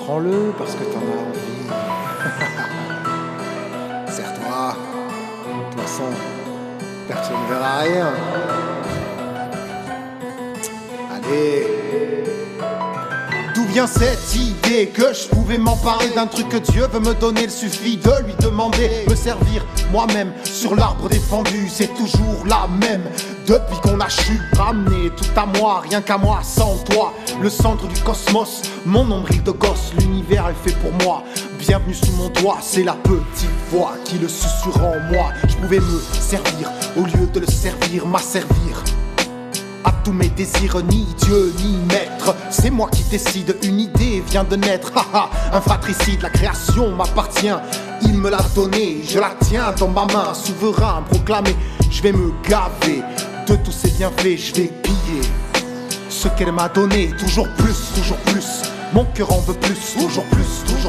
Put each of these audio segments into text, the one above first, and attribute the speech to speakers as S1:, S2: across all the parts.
S1: Prends-le parce que t'en as envie. Serre-toi. De toute façon, personne ne verra rien. Allez. D'où vient cette idée que je pouvais m'emparer d'un truc que Dieu veut me donner? Il suffit de lui demander. Me servir moi-même sur l'arbre défendu, c'est toujours la même. Depuis qu'on a su ramener tout à moi, rien qu'à moi, sans toi. Le centre du cosmos, mon nombril de gosse, l'univers est fait pour moi. Bienvenue sous mon toit, c'est la petite voix qui le susurre en moi. Je pouvais me servir au lieu de le servir, m'asservir à tous mes désirs, ni Dieu ni maître. C'est moi qui décide, une idée vient de naître. Haha, un fratricide, la création m'appartient. Il me l'a donné, je la tiens dans ma main. Souverain proclamé, je vais me gaver de tous ses bienfaits, je vais piller ce qu'elle m'a donné. Toujours plus, mon cœur en veut plus. Toujours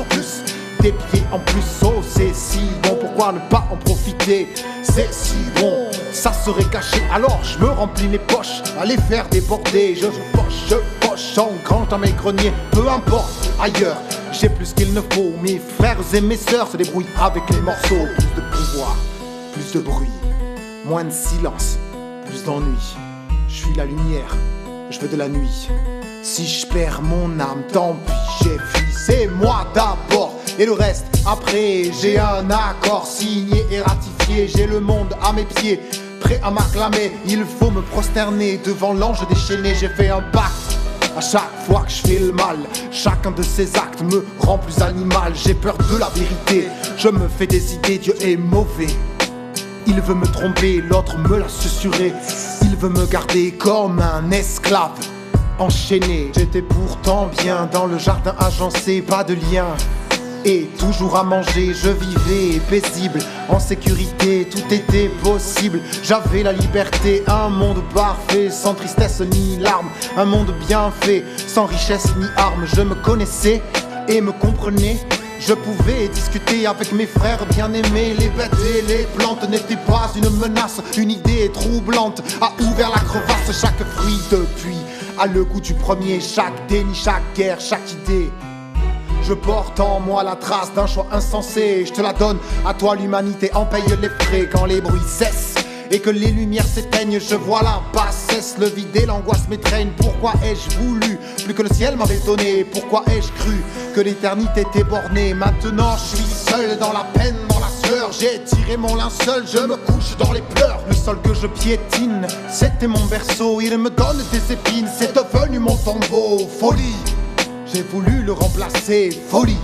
S1: plus, des pieds en plus. Oh c'est si bon, pourquoi ne pas en profiter? C'est si bon, ça serait caché. Alors je me remplis les poches, à les faire déborder. Je poche, engrange dans mes greniers. Peu importe, ailleurs, j'ai plus qu'il ne faut. Mes frères et mes sœurs se débrouillent avec les morceaux. Plus de pouvoir, plus de bruit, moins de silence, plus d'ennui. Je suis la lumière, je veux de la nuit. Si je perds mon âme, tant pis, j'ai fui. C'est moi d'abord et le reste après. J'ai un accord signé et ratifié. J'ai le monde à mes pieds, prêt à m'acclamer. Il faut me prosterner devant l'ange déchaîné. J'ai fait un pacte. À chaque fois que je fais le mal, chacun de ces actes me rend plus animal. J'ai peur de la vérité, je me fais des idées. Dieu est mauvais, il veut me tromper, l'autre me l'a susurré. Il veut me garder comme un esclave enchaîné. J'étais pourtant bien dans le jardin agencé, pas de lien et toujours à manger. Je vivais paisible, en sécurité, tout était possible. J'avais la liberté, un monde parfait, sans tristesse ni larmes. Un monde bien fait, sans richesse ni armes. Je me connaissais et me comprenais. Je pouvais discuter avec mes frères bien-aimés. Les bêtes et les plantes n'étaient pas une menace. Une idée troublante a ouvert la crevasse. Chaque fruit depuis a le goût du premier. Chaque déni, chaque guerre, chaque idée. Je porte en moi la trace d'un choix insensé. Je te la donne, à toi l'humanité en paye les frais. Quand les bruits cessent et que les lumières s'éteignent, je vois la bassesse, le vide et l'angoisse m'étreignent. Pourquoi ai-je voulu plus que le ciel m'avait donné? Pourquoi ai-je cru que l'éternité était bornée? Maintenant je suis seul dans la peine, dans la sueur. J'ai tiré mon linceul, je me couche dans les pleurs. Le sol que je piétine, c'était mon berceau. Il me donne des épines, c'est devenu mon tombeau. Folie, j'ai voulu le remplacer, folie.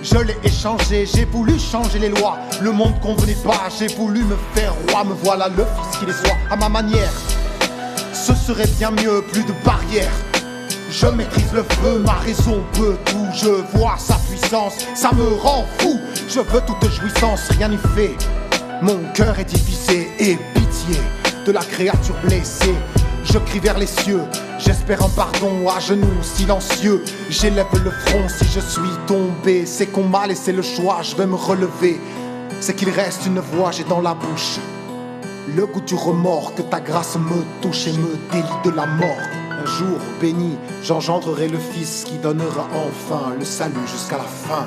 S1: Je l'ai échangé, j'ai voulu changer les lois. Le monde convenait pas, j'ai voulu me faire roi. Me voilà le fils qui les soit à ma manière. Ce serait bien mieux, plus de barrières. Je maîtrise le feu, ma raison peut tout. Je vois sa puissance, ça me rend fou. Je veux toute jouissance, rien n'y fait. Mon cœur est divisé et pitié de la créature blessée. Je crie vers les cieux, j'espère un pardon à genoux silencieux. J'élève le front si je suis tombé. C'est qu'on m'a laissé le choix, je vais me relever. C'est qu'il reste une voix, j'ai dans la bouche le goût du remords. Que ta grâce me touche et me délie de la mort. Un jour béni, j'engendrerai le Fils qui donnera enfin le salut jusqu'à la fin.